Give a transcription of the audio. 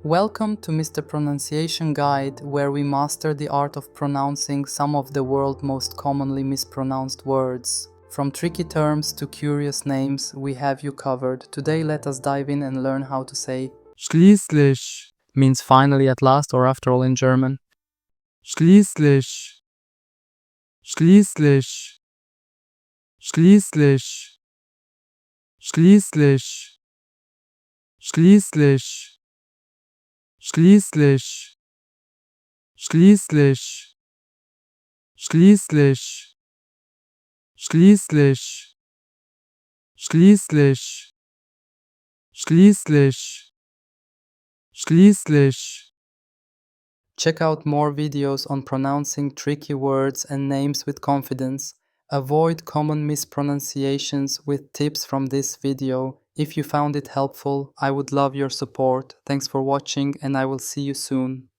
Welcome to Mr. Pronunciation Guide, where we master the art of pronouncing some of the world's most commonly mispronounced words. From tricky terms to curious names, we have you covered. Today let us dive in and learn how to say Schließlich means finally, at last, or after all in German. Schließlich Schließlich Schließlich Schließlich Schließlich Schließlich Schließlich Schließlich Schließlich Schließlich Schließlich Schließlich. Check out more videos on pronouncing tricky words and names with confidence. Avoid common mispronunciations with tips from this video. If you found it helpful, I would love your support. Thanks for watching and I will see you soon.